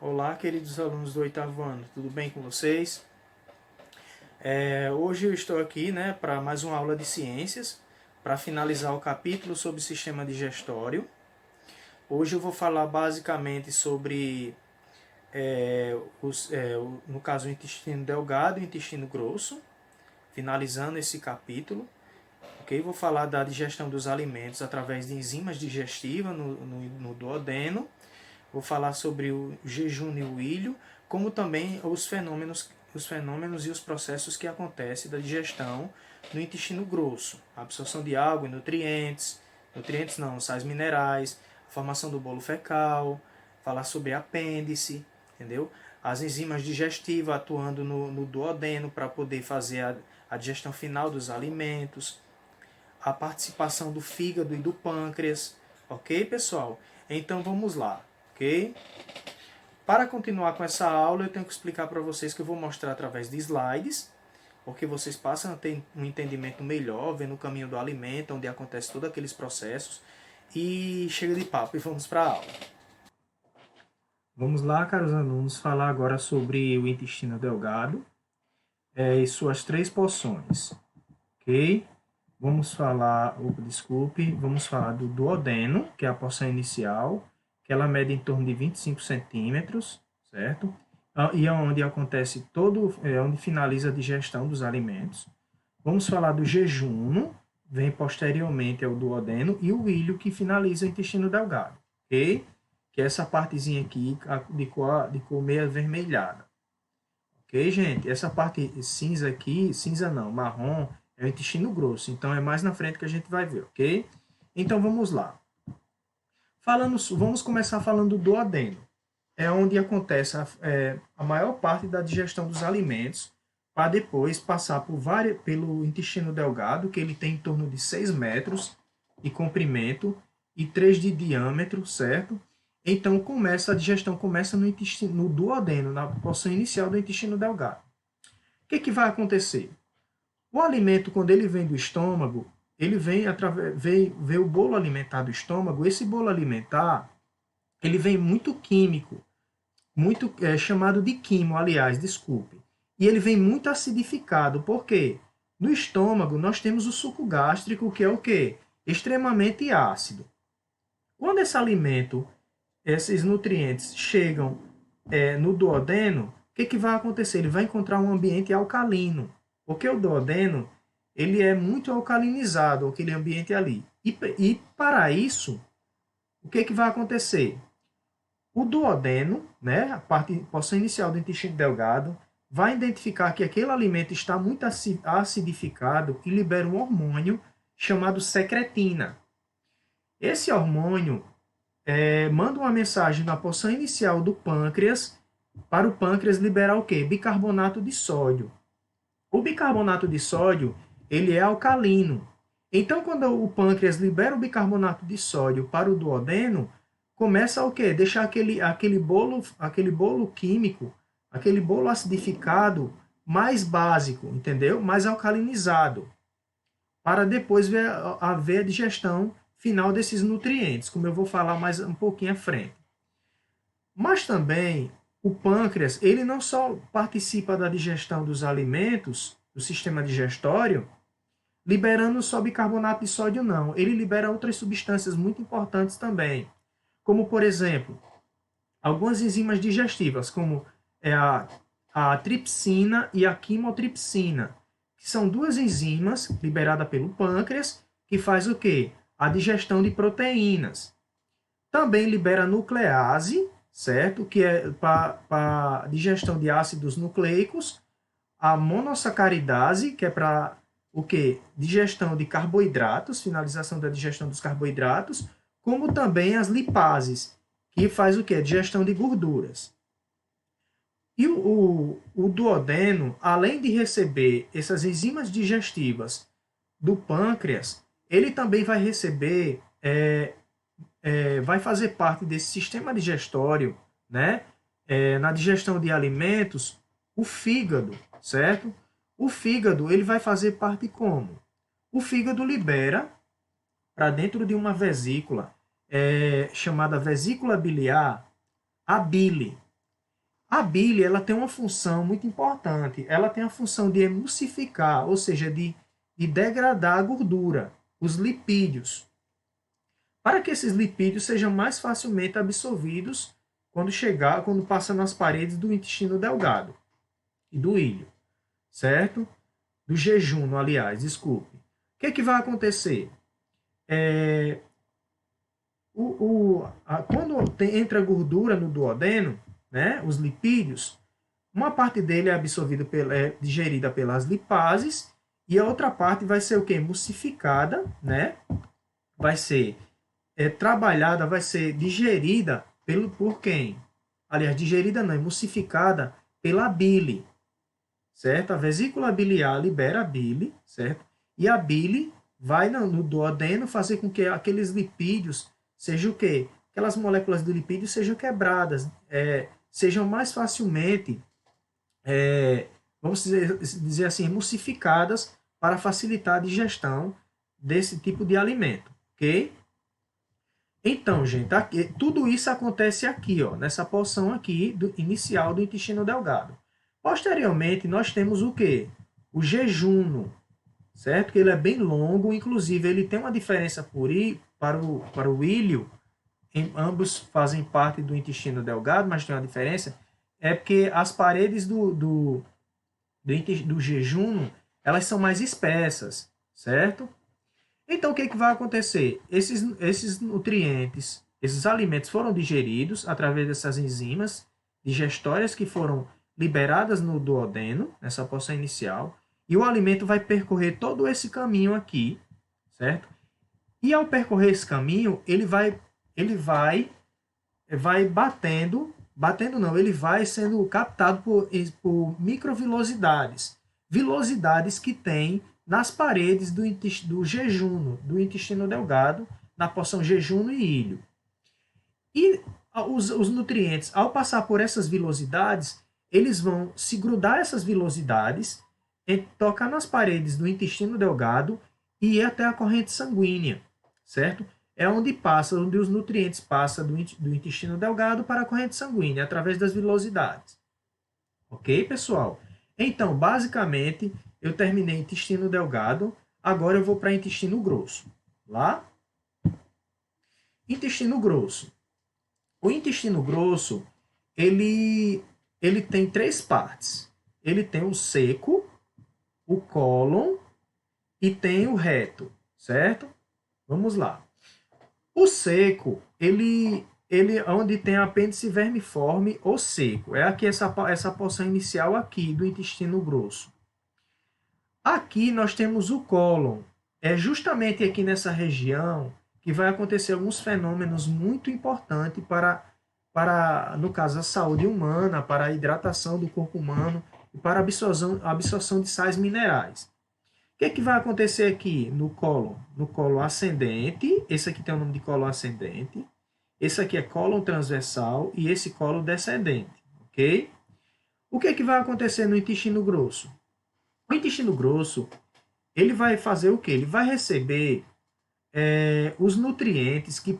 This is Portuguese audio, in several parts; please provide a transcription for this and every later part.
Olá, queridos alunos do oitavo ano, tudo bem com vocês? Hoje eu estou aqui para mais uma aula de ciências, para finalizar o capítulo sobre sistema digestório. Hoje eu vou falar basicamente sobre, no caso, o intestino delgado e o intestino grosso, finalizando esse capítulo. Okay? Vou falar da digestão dos alimentos através de enzimas digestivas no duodeno. Vou falar sobre o jejum e o ilho, como também os fenômenos e os processos que acontecem da digestão no intestino grosso. A absorção de água e nutrientes, sais minerais, a formação do bolo fecal, falar sobre apêndice, entendeu? As enzimas digestivas atuando no duodeno para poder fazer a digestão final dos alimentos, a participação do fígado e do pâncreas, ok, pessoal? Então vamos lá. Ok? Para continuar com essa aula, eu tenho que explicar para vocês que eu vou mostrar através de slides, porque vocês passam a ter um entendimento melhor, vendo o caminho do alimento, onde acontece todos aqueles processos. E chega de papo e vamos para a aula. Vamos lá, caros alunos, falar agora sobre o intestino delgado e suas três porções. Ok? Vamos falar do duodeno, que é a porção inicial, que ela mede em torno de 25 centímetros, certo? E é onde acontece onde finaliza a digestão dos alimentos. Vamos falar do jejuno, vem posteriormente ao duodeno, e o ilho, que finaliza o intestino delgado, ok? Que é essa partezinha aqui de cor meio avermelhada. Ok, gente? Essa parte cinza aqui, marrom, é o intestino grosso. Então, é mais na frente que a gente vai ver, ok? Então, vamos lá. Vamos começar falando do duodeno. É onde acontece a maior parte da digestão dos alimentos, para depois passar pelo intestino delgado, que ele tem em torno de 6 metros de comprimento e 3 de diâmetro, certo? Então, a digestão começa no duodeno, na porção inicial do intestino delgado. O que vai acontecer? O alimento, quando ele vem do estômago, ele vem o bolo alimentar do estômago. Esse bolo alimentar, ele vem muito químico, chamado de quimo, aliás, desculpe. E ele vem muito acidificado. Por quê? No estômago, nós temos o suco gástrico, que é o quê? Extremamente ácido. Quando esse alimento, esses nutrientes chegam no duodeno, o que vai acontecer? Ele vai encontrar um ambiente alcalino. Porque o duodeno, ele é muito alcalinizado, aquele ambiente ali. E para isso, o que vai acontecer? O duodeno, né, a porção inicial do intestino delgado, vai identificar que aquele alimento está muito acidificado e libera um hormônio chamado secretina. Esse hormônio manda uma mensagem na porção inicial do pâncreas para o pâncreas liberar o quê? Bicarbonato de sódio. O bicarbonato de sódio, ele é alcalino. Então, quando o pâncreas libera o bicarbonato de sódio para o duodeno, começa o quê? Deixar aquele bolo químico, aquele bolo acidificado mais básico, entendeu? Mais alcalinizado, para depois haver a digestão final desses nutrientes, como eu vou falar mais um pouquinho à frente. Mas também o pâncreas, ele não só participa da digestão dos alimentos, do sistema digestório, liberando só bicarbonato de sódio, não. Ele libera outras substâncias muito importantes também, como, por exemplo, algumas enzimas digestivas, como a tripsina e a quimotripsina, que são duas enzimas liberadas pelo pâncreas, que faz o quê? A digestão de proteínas. Também libera a nuclease, certo? Que é para a digestão de ácidos nucleicos. A monossacaridase, que é para o quê? Digestão de carboidratos, finalização da digestão dos carboidratos, como também as lipases, que faz o quê? Digestão de gorduras. E o duodeno, além de receber essas enzimas digestivas do pâncreas, ele também vai receber, vai fazer parte desse sistema digestório, né? Na digestão de alimentos, o fígado, certo? O fígado, ele vai fazer parte como? O fígado libera para dentro de uma vesícula chamada vesícula biliar a bile. A bile, ela tem uma função muito importante. Ela tem a função de emulsificar, ou seja, de degradar a gordura, os lipídios, para que esses lipídios sejam mais facilmente absorvidos quando passa nas paredes do intestino delgado e do ilho, certo? Do jejum, aliás, desculpe. O que é que vai acontecer? Quando entra gordura no duodeno, né, os lipídios, uma parte dele é absorvida é digerida pelas lipases e a outra parte vai ser o que? Emulsificada, né? Vai ser trabalhada, vai ser digerida por quem? Aliás, digerida não, emulsificada pela bile, certo? A vesícula biliar libera a bile, certo? E a bile vai no duodeno fazer com que aqueles lipídios sejam o quê? Aquelas moléculas de lipídio sejam quebradas, sejam mais facilmente, vamos dizer assim, emulsificadas para facilitar a digestão desse tipo de alimento, ok? Então, gente, tudo isso acontece aqui, ó, nessa porção aqui inicial do intestino delgado. Posteriormente, nós temos o quê? O jejum, certo? Que ele é bem longo, inclusive ele tem uma diferença para o ilho, ambos fazem parte do intestino delgado, mas tem uma diferença, é porque as paredes do jejum, elas são mais espessas, certo? Então, o que vai acontecer? Esses nutrientes, esses alimentos foram digeridos através dessas enzimas digestórias que foram liberadas no duodeno, nessa porção inicial, e o alimento vai percorrer todo esse caminho aqui, certo? E ao percorrer esse caminho, ele vai batendo não, ele vai sendo captado por microvilosidades, vilosidades que tem nas paredes do jejum, do intestino delgado, na porção jejum e ilho. E os nutrientes, ao passar por essas vilosidades, eles vão se grudar essas vilosidades, tocar nas paredes do intestino delgado e ir até a corrente sanguínea, certo? É onde os nutrientes passam do intestino delgado para a corrente sanguínea, através das vilosidades. Ok, pessoal? Então, basicamente, eu terminei intestino delgado, agora eu vou para intestino grosso. Lá? Intestino grosso. O intestino grosso, ele tem três partes. Ele tem o seco, o cólon e tem o reto, certo? Vamos lá. O seco, ele onde tem apêndice vermiforme ou seco. É aqui essa porção inicial aqui do intestino grosso. Aqui nós temos o cólon. É justamente aqui nessa região que vai acontecer alguns fenômenos muito importantes para, no caso, a saúde humana, para a hidratação do corpo humano e para a absorção de sais minerais. O que vai acontecer aqui no cólon? No cólon ascendente, esse aqui tem o nome de cólon ascendente, esse aqui é cólon transversal e esse cólon descendente, ok? O que vai acontecer no intestino grosso? O intestino grosso, ele vai fazer o quê? Ele vai receber os nutrientes que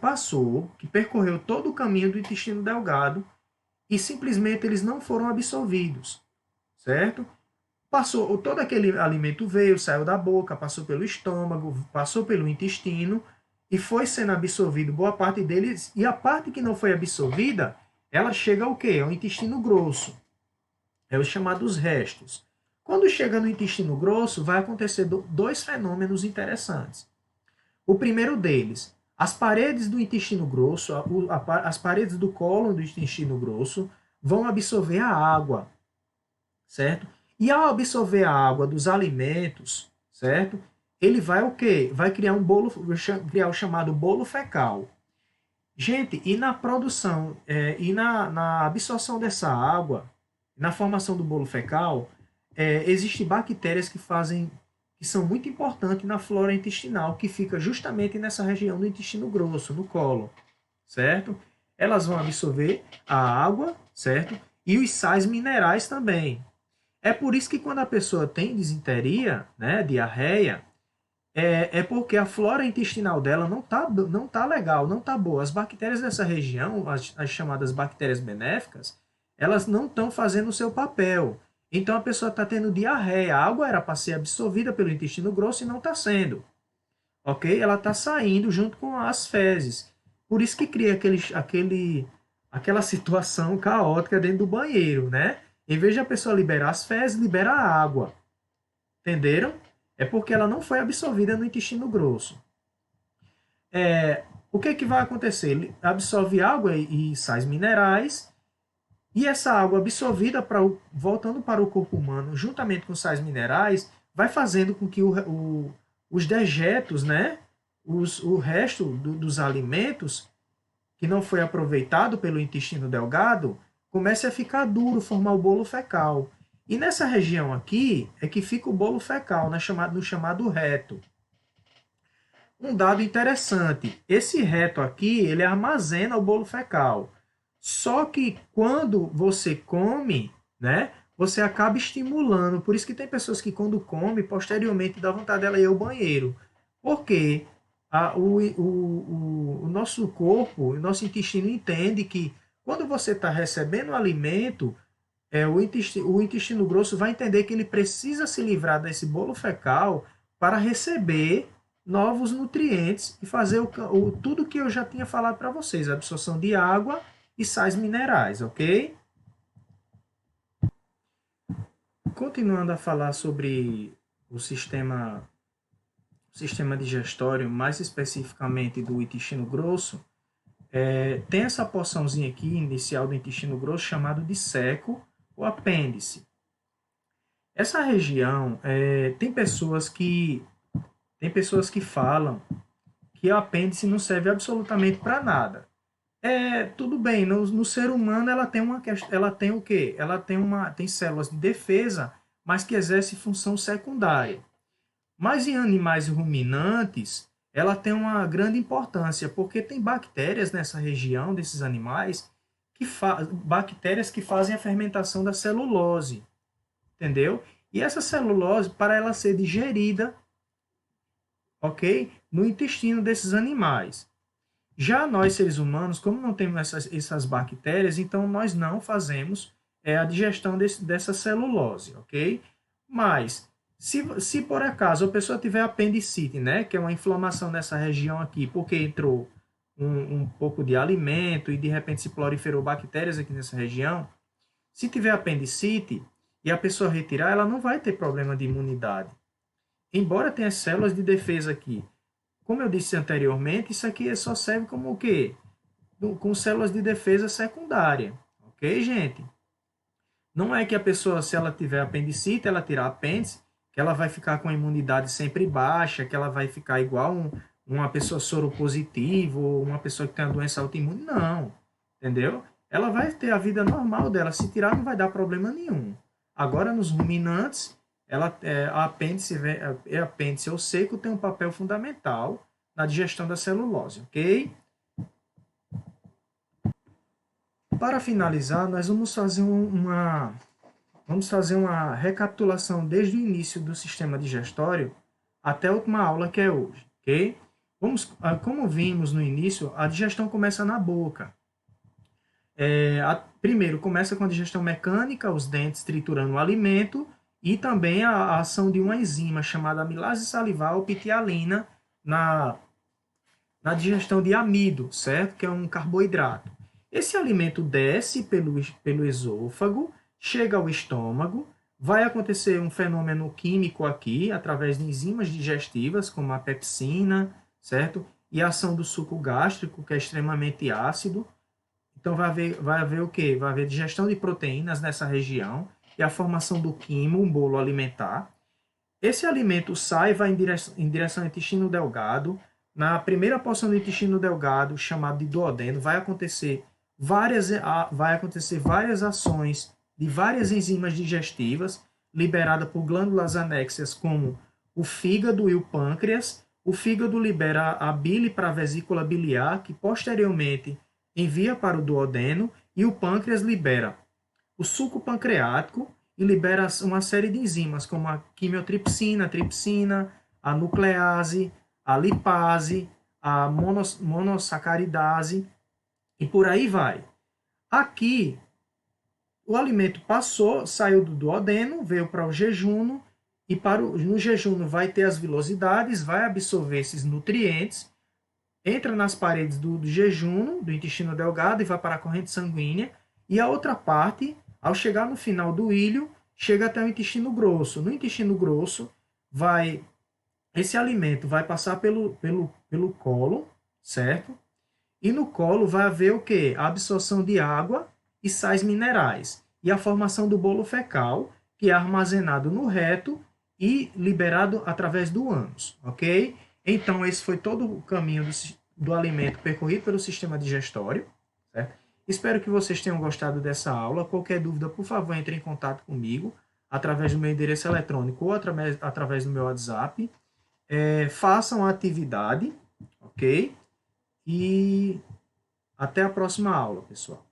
percorreu todo o caminho do intestino delgado e simplesmente eles não foram absorvidos, certo? Todo aquele alimento veio, saiu da boca, passou pelo estômago, passou pelo intestino e foi sendo absorvido boa parte deles. E a parte que não foi absorvida, ela chega ao quê? Ao intestino grosso. É os chamados restos. Quando chega no intestino grosso, vai acontecer dois fenômenos interessantes. O primeiro deles, as paredes do intestino grosso, as paredes do cólon do intestino grosso, vão absorver a água, certo? E ao absorver a água dos alimentos, certo? Ele vai o quê? Vai criar criar o chamado bolo fecal. Gente, e na produção e na absorção dessa água, na formação do bolo fecal, existem bactérias que são muito importantes na flora intestinal, que fica justamente nessa região do intestino grosso, no cólon, certo? Elas vão absorver a água, certo? E os sais minerais também. É por isso que quando a pessoa tem disenteria, né, diarreia, é porque a flora intestinal dela não tá legal, não tá boa. As bactérias dessa região, as chamadas bactérias benéficas, elas não estão fazendo o seu papel. Então a pessoa está tendo diarreia. A água era para ser absorvida pelo intestino grosso e não está sendo. Ok? Ela está saindo junto com as fezes. Por isso que cria aquela situação caótica dentro do banheiro, né? Em vez de a pessoa liberar as fezes, libera a água. Entenderam? É porque ela não foi absorvida no intestino grosso. O que, que vai acontecer? Ele absorve água e sais minerais, e essa água absorvida, voltando para o corpo humano, juntamente com sais minerais, vai fazendo com que os dejetos, né, o resto dos alimentos que não foi aproveitado pelo intestino delgado, comece a ficar duro, formar o bolo fecal. E nessa região aqui é que fica o bolo fecal, no chamado reto. Um dado interessante, esse reto aqui, ele armazena o bolo fecal. Só que quando você come, né, você acaba estimulando. Por isso que tem pessoas que quando come, posteriormente dá vontade dela ir ao banheiro. Porque o nosso corpo, o nosso intestino entende que quando você está recebendo o alimento, o intestino grosso vai entender que ele precisa se livrar desse bolo fecal para receber novos nutrientes e fazer tudo que eu já tinha falado para vocês, a absorção de água e sais minerais, ok? Continuando a falar sobre o sistema digestório, mais especificamente do intestino grosso, tem essa porçãozinha aqui inicial do intestino grosso chamado de seco ou apêndice. Essa região tem pessoas que falam que o apêndice não serve absolutamente para nada. Tudo bem, no ser humano ela tem o quê? Tem células de defesa, mas que exercem função secundária. Mas em animais ruminantes, ela tem uma grande importância, porque tem bactérias nessa região desses animais, bactérias que fazem a fermentação da celulose, entendeu? E essa celulose, para ela ser digerida, ok? No intestino desses animais. Já nós, seres humanos, como não temos essas bactérias, então nós não fazemos a digestão dessa celulose, ok? Mas, se por acaso a pessoa tiver apendicite, né, que é uma inflamação nessa região aqui, porque entrou um pouco de alimento e de repente se proliferou bactérias aqui nessa região, se tiver apendicite e a pessoa retirar, ela não vai ter problema de imunidade. Embora tenha células de defesa aqui. Como eu disse anteriormente, isso aqui só serve como o quê? Com células de defesa secundária. Ok, gente? Não é que a pessoa, se ela tiver apendicite, ela tirar apêndice, que ela vai ficar com a imunidade sempre baixa, que ela vai ficar igual uma pessoa soropositiva ou uma pessoa que tem uma doença autoimune. Não. Entendeu? Ela vai ter a vida normal dela. Se tirar, não vai dar problema nenhum. Agora, nos ruminantes, a apêndice ou seco tem um papel fundamental na digestão da celulose, ok? Para finalizar, nós vamos fazer uma recapitulação desde o início do sistema digestório até a última aula que é hoje, ok? Como vimos no início, a digestão começa na boca. Primeiro, começa com a digestão mecânica, os dentes triturando o alimento, e também a ação de uma enzima chamada amilase salivar ou pitialina na digestão de amido, certo? Que é um carboidrato. Esse alimento desce pelo esôfago, chega ao estômago, vai acontecer um fenômeno químico aqui, através de enzimas digestivas, como a pepsina, certo? E a ação do suco gástrico, que é extremamente ácido. Então, vai haver o quê? Vai haver digestão de proteínas nessa região e a formação do quimo, um bolo alimentar. Esse alimento sai e vai em direção ao intestino delgado. Na primeira porção do intestino delgado, chamado de duodeno, vai acontecer várias ações de várias enzimas digestivas liberadas por glândulas anéxias, como o fígado e o pâncreas. O fígado libera a bile para a vesícula biliar, que posteriormente envia para o duodeno, e o pâncreas libera o suco pancreático e libera uma série de enzimas, como a quimiotripsina, tripsina, a nuclease, a lipase, a monossacaridase, e por aí vai. Aqui, O alimento passou, saiu do duodeno, veio para o jejum, e no jejum vai ter as vilosidades, vai absorver esses nutrientes, entra nas paredes do jejum, do intestino delgado, e vai para a corrente sanguínea, e a outra parte, ao chegar no final do ilho, chega até o intestino grosso. No intestino grosso, esse alimento vai passar pelo colo, certo? E no colo vai haver o quê? A absorção de água e sais minerais. E a formação do bolo fecal, que é armazenado no reto e liberado através do ânus, ok? Então, esse foi todo o caminho do alimento percorrido pelo sistema digestório, certo? Espero que vocês tenham gostado dessa aula. Qualquer dúvida, por favor, entre em contato comigo através do meu endereço eletrônico ou através do meu WhatsApp. Façam a atividade, ok? E até a próxima aula, pessoal.